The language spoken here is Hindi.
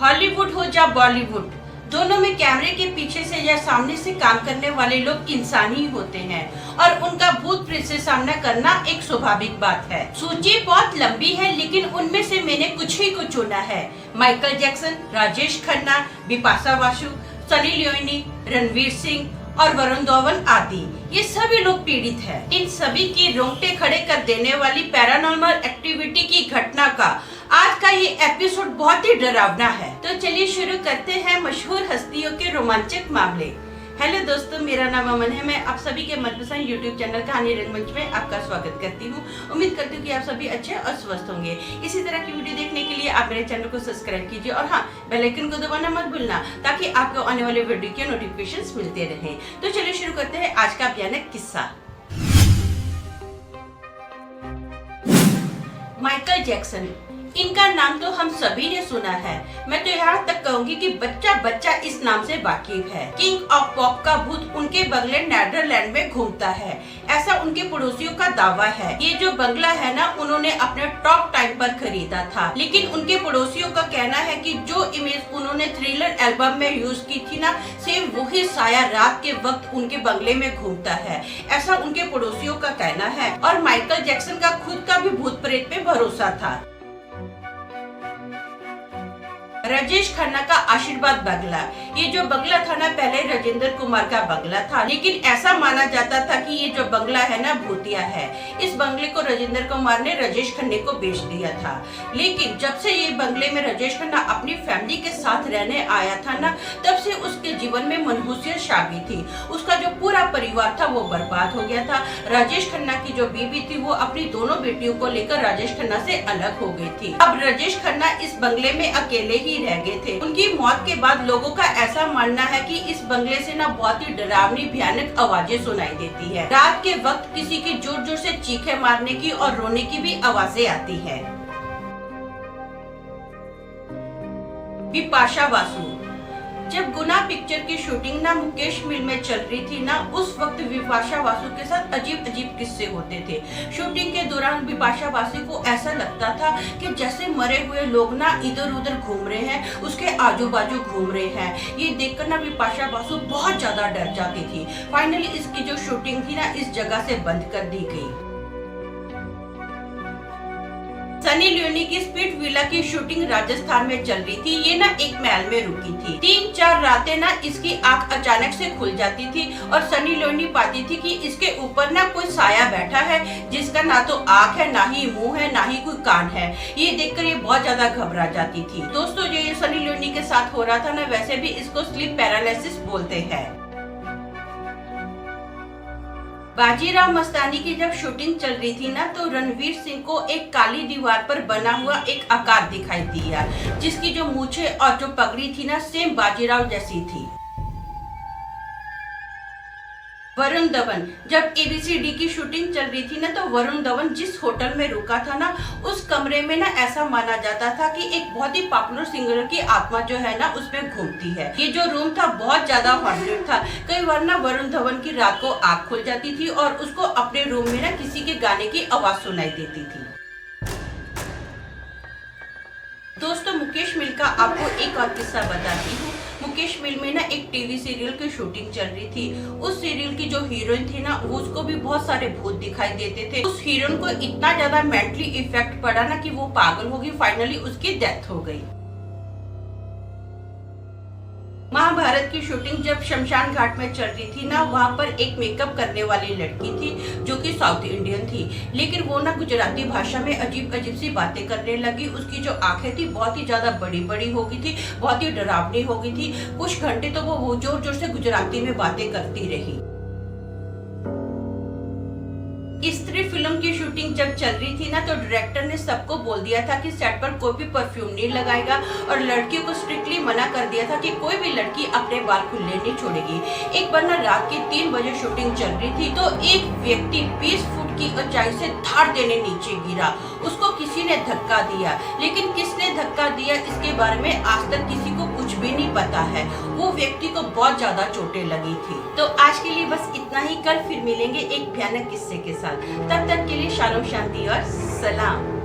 हॉलीवुड हो या बॉलीवुड, दोनों में कैमरे के पीछे से या सामने से काम करने वाले लोग इंसान ही होते हैं और उनका भूत प्रेत से सामना करना एक स्वाभाविक बात है। सूची बहुत लंबी है, लेकिन उनमें से मैंने कुछ ही को चुना है। Michael Jackson, Rajesh Khanna, Bipasha Basu, Sunny Leone, Ranveer Singh और वरुण धवन आदि, ये सभी लोग पीड़ित हैं। इन सभी की रोंगटे खड़े कर देने वाली पैरानॉर्मल एक्टिविटी की घटना का आज का ये एपिसोड बहुत ही डरावना है। तो चलिए शुरू करते हैं मशहूर हस्तियों के रोमांचक मामले। हेलो दोस्तों, मेरा नाम अमन है। मैं आप सभी के मनपसंद यूट्यूब चैनल कहानी रंगमंच में आपका स्वागत करती हूँ। उम्मीद करती हूँ कि आप सभी अच्छे और स्वस्थ होंगे। इसी तरह की वीडियो देखने के लिए आप मेरे चैनल को सब्सक्राइब कीजिए और हाँ, बेल आइकन को दबाना मत भूलना, ताकि आपको आने वाले वीडियो के नोटिफिकेशंस मिलते रहें। तो चलिए शुरू करते हैं आज का भयानक किस्सा। माइकल जैक्सन, इनका नाम तो हम सभी ने सुना है। मैं तो यहाँ तक कहूँगी कि बच्चा बच्चा इस नाम से वाकिफ है। किंग ऑफ पॉप का भूत उनके बंगले नेदरलैंड में घूमता है, ऐसा उनके पड़ोसियों का दावा है। ये जो बंगला है ना, उन्होंने अपने टॉप टाइम पर खरीदा था, लेकिन उनके पड़ोसियों का कहना है कि जो इमेज उन्होंने थ्रिलर एल्बम में यूज की थी ना, सेम वही साया रात के वक्त उनके बंगले में घूमता है, ऐसा उनके पड़ोसियों का कहना है। और माइकल जैक्सन का खुद का भी भूत प्रेत पे भरोसा था। राजेश खन्ना का आशीर्वाद बंगला, ये जो बंगला था ना, पहले राजेंद्र कुमार का बंगला था, लेकिन ऐसा माना जाता था कि ये जो बंगला है ना, भूतिया है। इस बंगले को राजेंद्र कुमार ने राजेश खन्ना को बेच दिया था। लेकिन जब से ये बंगले में राजेश खन्ना अपनी फैमिली के साथ रहने आया था ना, तब से उसके जीवन में मनहूसियत छा गई थी। उसका जो पूरा परिवार था वो बर्बाद हो गया था। राजेश खन्ना की जो बीवी थी वो अपनी दोनों बेटियों को लेकर राजेश खन्ना से अलग हो गई थी। अब राजेश खन्ना इस बंगले में अकेले ही रह गए थे। उनकी मौत के बाद लोगों का ऐसा मानना है कि इस बंगले से ना बहुत ही डरावनी भयानक आवाजें सुनाई देती है। रात के वक्त किसी की जोर जोर से चीखें मारने की और रोने की भी आवाजें आती है। बिपाशा बासु, जब गुना पिक्चर की शूटिंग ना मुकेश मिल में चल रही थी ना, उस वक्त बिपाशा बासु के साथ अजीब अजीब किस्से होते थे। शूटिंग के दौरान बिपाशा बासु को ऐसा लगता था कि जैसे मरे हुए लोग ना इधर उधर घूम रहे हैं, उसके आजू बाजू घूम रहे हैं। ये देखकर ना बिपाशा बासु बहुत ज्यादा डर जाती थी। फाइनली इसकी जो शूटिंग थी ना, इस जगह से बंद कर दी गई। सनी लियोनी की स्पीड विला की शूटिंग राजस्थान में चल रही थी। ये ना एक महल में रुकी थी। 3-4 रातें ना इसकी आंख अचानक से खुल जाती थी और सनी लियोनी पाती थी कि इसके ऊपर ना कोई साया बैठा है, जिसका ना तो आंख है, ना ही मुंह है, ना ही कोई कान है। ये देखकर ये बहुत ज्यादा घबरा जाती थी। दोस्तों, जो ये सनी लियोनी के साथ हो रहा था ना, वैसे भी इसको स्लीप पैरालिसिस बोलते हैं। बाजीराव मस्तानी की जब शूटिंग चल रही थी ना, तो रणवीर सिंह को एक काली दीवार पर बना हुआ एक आकार दिखाई दिया, जिसकी जो मूछें और जो पगड़ी थी ना, सेम बाजीराव जैसी थी। वरुण धवन, जब ABCD की शूटिंग चल रही थी ना, तो वरुण धवन जिस होटल में रुका था ना, उस कमरे में ना ऐसा माना जाता था कि एक बहुत ही पॉपुलर सिंगर की आत्मा जो है ना, उसमें घूमती है। ये जो रूम था बहुत ज्यादा हॉन्टेड था। कई बार ना वरुण धवन की रात को आँख खुल जाती थी और उसको अपने रूम में ना किसी के गाने की आवाज सुनाई देती थी। दोस्तों, मुकेश मिल का आपको एक और किस्सा बताती हूँ। मुकेश मिल में ना एक टीवी सीरियल की शूटिंग चल रही थी। उस सीरियल की जो हीरोइन थी ना, उसको भी बहुत सारे भूत दिखाई देते थे। उस हीरोइन को इतना ज्यादा मेंटली इफेक्ट पड़ा ना कि वो पागल हो गई। फाइनली उसकी डेथ हो गई। महाभारत की शूटिंग जब शमशान घाट में चल रही थी ना, वहाँ पर एक मेकअप करने वाली लड़की थी जो कि साउथ इंडियन थी, लेकिन वो ना गुजराती भाषा में अजीब अजीब सी बातें करने लगी। उसकी जो आंखें थी बहुत ही ज्यादा बड़ी बड़ी हो गई थी, बहुत ही डरावनी हो गई थी। कुछ घंटे तो वो जोर जोर से गुजराती में बातें करती रही। स्त्री फिल्म की शूटिंग जब चल रही थी ना, तो डायरेक्टर ने सबको बोल दिया था कि सेट पर कोई भी परफ्यूम नहीं लगाएगा और लड़कियों को स्ट्रिक्टली मना कर दिया था कि कोई भी लड़की अपने बाल खुले नहीं छोड़ेगी। एक बार ना रात के 3 बजे शूटिंग चल रही थी, तो एक व्यक्ति 20 फुट की ऊंचाई से धाड़ देने नीचे गिरा। उसको किसी ने धक्का दिया, लेकिन किसने धक्का दिया इसके बारे में आज तक किसी को कुछ भी नहीं पता है। वो व्यक्ति को बहुत ज्यादा चोटें लगी थी। तो आज के लिए बस इतना ही। कल फिर मिलेंगे एक भयानक किस्से के साथ। तब तक के लिए शालोम, शांति और सलाम।